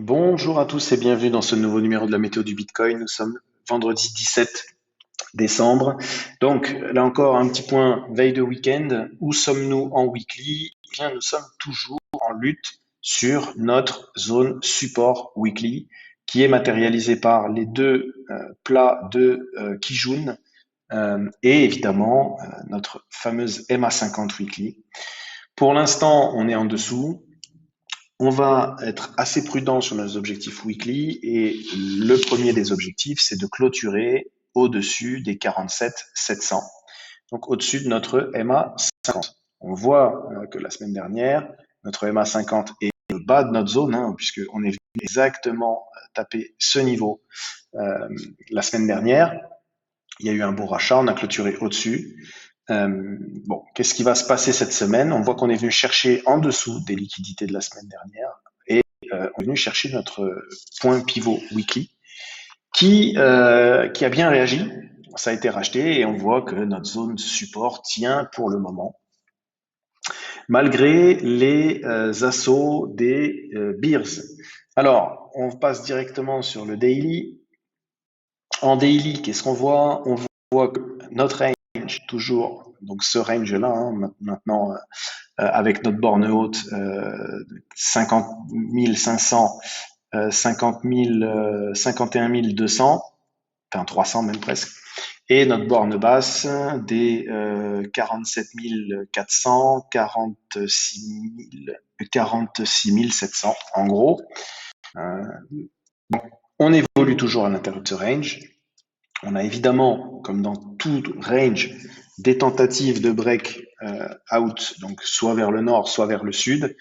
Bonjour à tous et bienvenue dans ce nouveau numéro de la météo du Bitcoin. Nous sommes vendredi 17 décembre. Donc là encore un petit point veille de week-end. Où sommes-nous en weekly? Eh bien, nous sommes toujours en lutte sur notre zone support weekly qui est matérialisée par les deux plats de Kijun et évidemment notre fameuse MA50 weekly. Pour l'instant, on est en dessous. On va être assez prudent sur nos objectifs weekly et le premier des objectifs, c'est de clôturer au-dessus des 47 700, donc au-dessus de notre MA 50. On voit que la semaine dernière, notre MA 50 est le bas de notre zone, puisqu'on est venu exactement taper ce niveau la semaine dernière. Il y a eu un beau rachat, on a clôturé au-dessus. Bon, qu'est-ce qui va se passer cette semaine? On voit qu'on est venu chercher en dessous des liquidités de la semaine dernière et on est venu chercher notre point pivot weekly qui a bien réagi. Ça a été racheté et on voit que notre zone support tient pour le moment, malgré les assauts des bears. Alors, on passe directement sur le daily. En daily, qu'est-ce qu'on voit? On voit que notre range, toujours, donc ce range-là, maintenant, avec notre borne haute, 50 500, 50 000, 51 200, enfin 300 même presque, et notre borne basse des 47 400, 46 700, en gros. Euh, on évolue toujours à l'intérieur de ce range. On a évidemment, comme dans tout range, des tentatives de break out, donc soit vers le nord, soit vers le sud.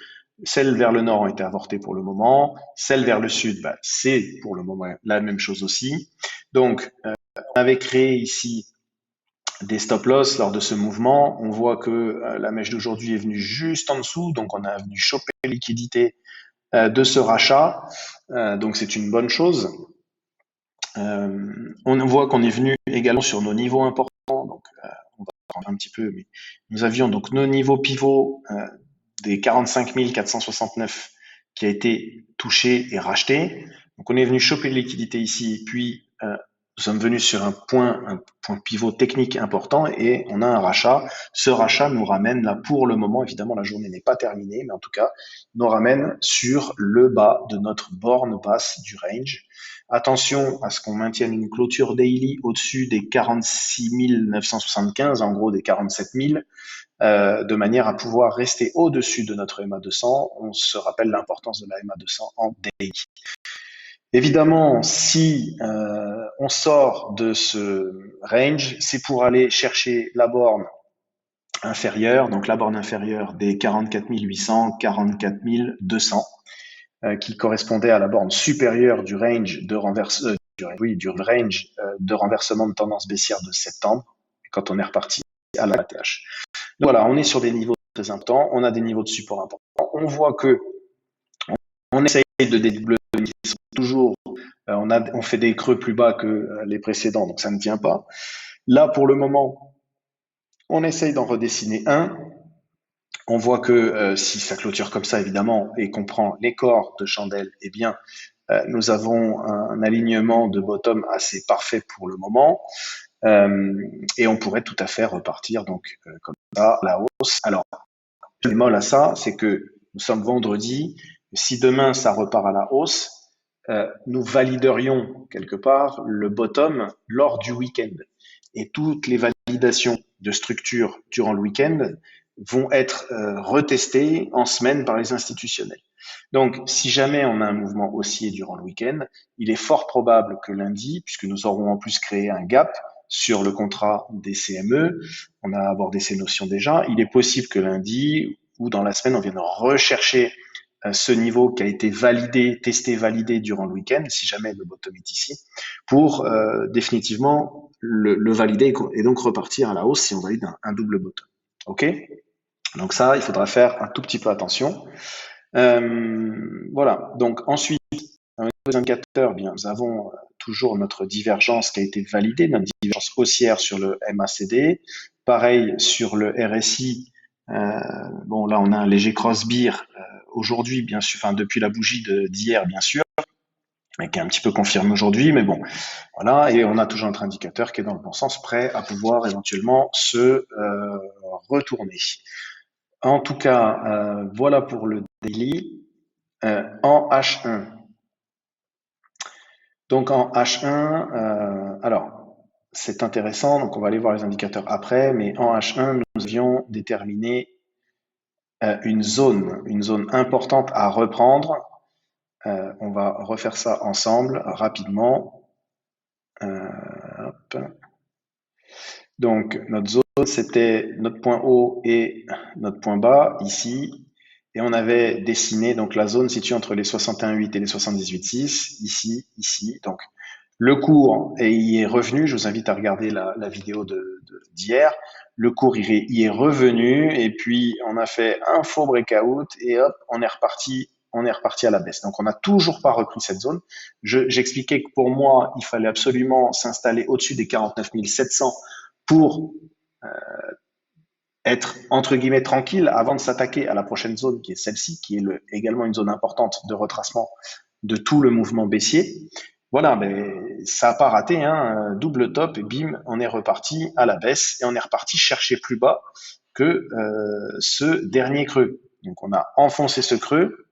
Celles vers le nord ont été avortées pour le moment. Celles vers le sud, c'est pour le moment la même chose aussi. Donc, on avait créé ici des stop loss lors de ce mouvement. On voit que la mèche d'aujourd'hui est venue juste en dessous, donc on a venu choper la liquidité de ce rachat. Donc c'est une bonne chose. On voit qu'on est venu également sur nos niveaux importants, donc on va prendre un petit peu, mais nous avions donc nos niveaux pivots des 45 469 qui a été touché et racheté. Donc on est venu choper de liquidité ici, puis nous sommes venus sur un point pivot technique important et on a un rachat. Ce rachat nous ramène là pour le moment, évidemment la journée n'est pas terminée, mais en tout cas nous ramène sur le bas de notre borne basse du range. Attention à ce qu'on maintienne une clôture daily au-dessus des 46 975, en gros des 47 000, de manière à pouvoir rester au-dessus de notre MA 200. On se rappelle l'importance de la MA 200 en daily. Évidemment, si on sort de ce range, c'est pour aller chercher la borne inférieure, donc la borne inférieure des 44 800, 44 200, qui correspondait à la borne supérieure du range de renversement de tendance baissière de septembre, quand on est reparti à la TH. Donc voilà, on est sur des niveaux très importants, on a des niveaux de support importants. On voit que on essaye de dédoubler toujours, on fait des creux plus bas que les précédents, donc ça ne tient pas. Là, pour le moment, on essaye d'en redessiner un. On voit que si ça clôture comme ça, évidemment, et qu'on prend les corps de chandelle, eh bien, nous avons un alignement de bottom assez parfait pour le moment. Et on pourrait tout à fait repartir donc comme ça, la hausse. Alors, le bémol à ça, c'est que nous sommes vendredi. Si demain ça repart à la hausse, nous validerions quelque part le bottom lors du week-end. Et toutes les validations de structure durant le week-end vont être retestées en semaine par les institutionnels. Donc, si jamais on a un mouvement haussier durant le week-end, il est fort probable que lundi, puisque nous aurons en plus créé un gap sur le contrat des CME, on a abordé ces notions déjà, il est possible que lundi ou dans la semaine, on vienne rechercher ce niveau qui a été validé, testé, validé durant le week-end, si jamais le bottom est ici, pour définitivement le valider et donc repartir à la hausse si on valide un double bottom. Ok? Donc ça, il faudra faire un tout petit peu attention. Voilà. Donc ensuite, au niveau des indicateurs, bien, nous avons toujours notre divergence qui a été validée, notre divergence haussière sur le MACD. Pareil sur le RSI. Bon, là, on a un léger cross-beer aujourd'hui, bien sûr, enfin depuis la bougie d'hier, bien sûr, mais qui est un petit peu confirmé aujourd'hui, mais bon, voilà, et on a toujours notre indicateur qui est dans le bon sens, prêt à pouvoir éventuellement se retourner. En tout cas, voilà pour le daily en H1. Donc en H1, alors c'est intéressant, donc on va aller voir les indicateurs après, mais en H1, nous avions déterminé une zone importante à reprendre. On va refaire ça ensemble rapidement. Hop. Donc notre zone, c'était notre point haut et notre point bas ici. Et on avait dessiné donc la zone située entre les 61,8 et les 78,6, ici. Donc le cours y est revenu. Je vous invite à regarder la vidéo d'hier. Le cours y est revenu et puis on a fait un faux breakout et hop, on est reparti à la baisse. Donc on n'a toujours pas repris cette zone. J'expliquais que pour moi, il fallait absolument s'installer au-dessus des 49 700 pour être entre guillemets tranquille avant de s'attaquer à la prochaine zone qui est celle-ci, qui est également une zone importante de retracement de tout le mouvement baissier. Voilà, mais ça n'a pas raté, hein, double top et bim, on est reparti à la baisse et on est reparti chercher plus bas que ce dernier creux. Donc on a enfoncé ce creux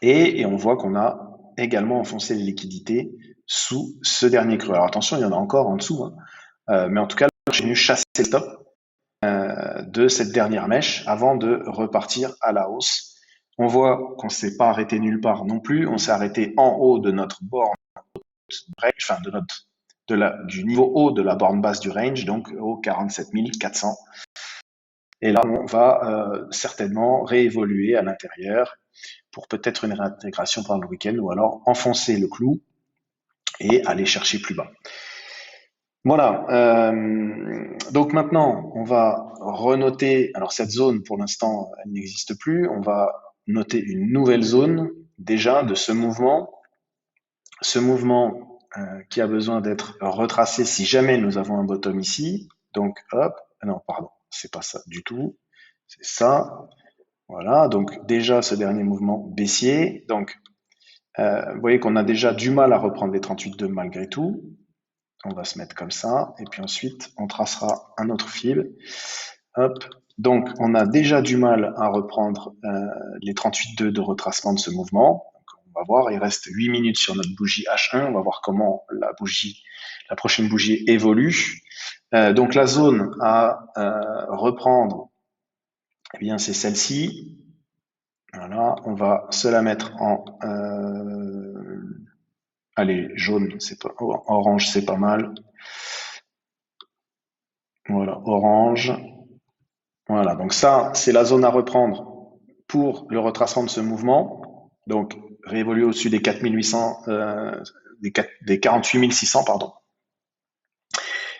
et on voit qu'on a également enfoncé les liquidités sous ce dernier creux. Alors attention, il y en a encore en dessous, hein. Mais en tout cas, j'ai venu chasser le top de cette dernière mèche avant de repartir à la hausse. On voit qu'on ne s'est pas arrêté nulle part non plus, on s'est arrêté en haut de notre borne, enfin du niveau haut de la borne basse du range, donc au 47 400. Et là, on va certainement réévoluer à l'intérieur pour peut-être une réintégration pendant le week-end ou alors enfoncer le clou et aller chercher plus bas. Voilà. Donc maintenant, on va renoter. Alors cette zone, pour l'instant, elle n'existe plus. On va noter une nouvelle zone déjà de ce mouvement. Ce mouvement qui a besoin d'être retracé si jamais nous avons un bottom ici. Donc hop, non, pardon, c'est pas ça du tout. C'est ça. Voilà. Donc déjà ce dernier mouvement baissier. Donc vous voyez qu'on a déjà du mal à reprendre les 38,2 malgré tout. On va se mettre comme ça, et puis ensuite, on tracera un autre fil. Hop. Donc, on a déjà du mal à reprendre les 38,2 de retracement de ce mouvement. Donc, on va voir, il reste 8 minutes sur notre bougie H1. On va voir comment la prochaine bougie évolue. Donc, la zone à reprendre, eh bien, c'est celle-ci. Voilà, on va se la mettre en... allez, jaune, c'est pas orange, c'est pas mal. Voilà, orange. Voilà, donc ça, c'est la zone à reprendre pour le retracement de ce mouvement. Donc, réévoluer au-dessus des 4800, des 48 600, pardon.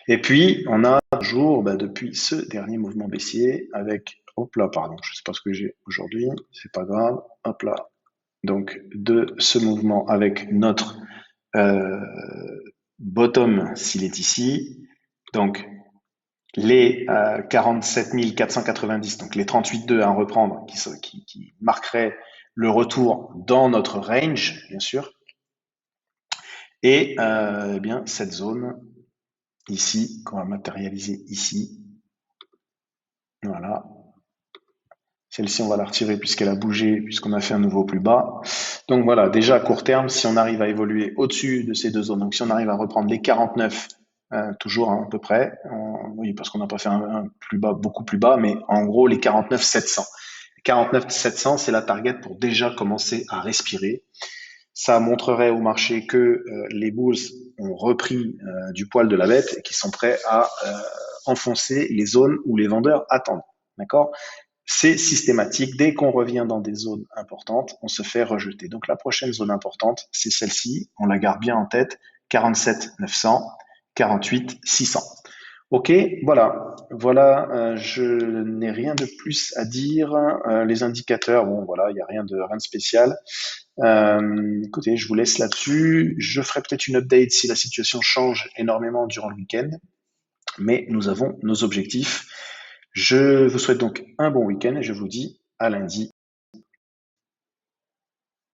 Et puis, on a toujours, depuis ce dernier mouvement baissier avec, hop là, pardon, je sais pas ce que j'ai aujourd'hui, c'est pas grave, hop là. Donc, de ce mouvement avec notre bottom s'il est ici. Donc, les 47 490, donc les 38,2 à reprendre, qui marqueraient le retour dans notre range, bien sûr. Et eh bien cette zone ici, qu'on va matérialiser ici. Voilà. Celle-ci, on va la retirer puisqu'elle a bougé, puisqu'on a fait un nouveau plus bas. Donc voilà, déjà à court terme, si on arrive à évoluer au-dessus de ces deux zones, donc si on arrive à reprendre les 49, toujours à peu près, oui, parce qu'on n'a pas fait un plus bas, beaucoup plus bas, mais en gros les 49 700. 49 700, c'est la target pour déjà commencer à respirer. Ça montrerait au marché que les bulls ont repris du poil de la bête et qu'ils sont prêts à enfoncer les zones où les vendeurs attendent. D'accord ? C'est systématique. Dès qu'on revient dans des zones importantes, on se fait rejeter. Donc la prochaine zone importante, c'est celle-ci. On la garde bien en tête. 47 900, 48 600. Ok, voilà. Je n'ai rien de plus à dire. Les indicateurs, bon voilà, il n'y a rien de spécial. Écoutez, je vous laisse là-dessus. Je ferai peut-être une update si la situation change énormément durant le week-end. Mais nous avons nos objectifs. Je vous souhaite donc un bon week-end et je vous dis à lundi.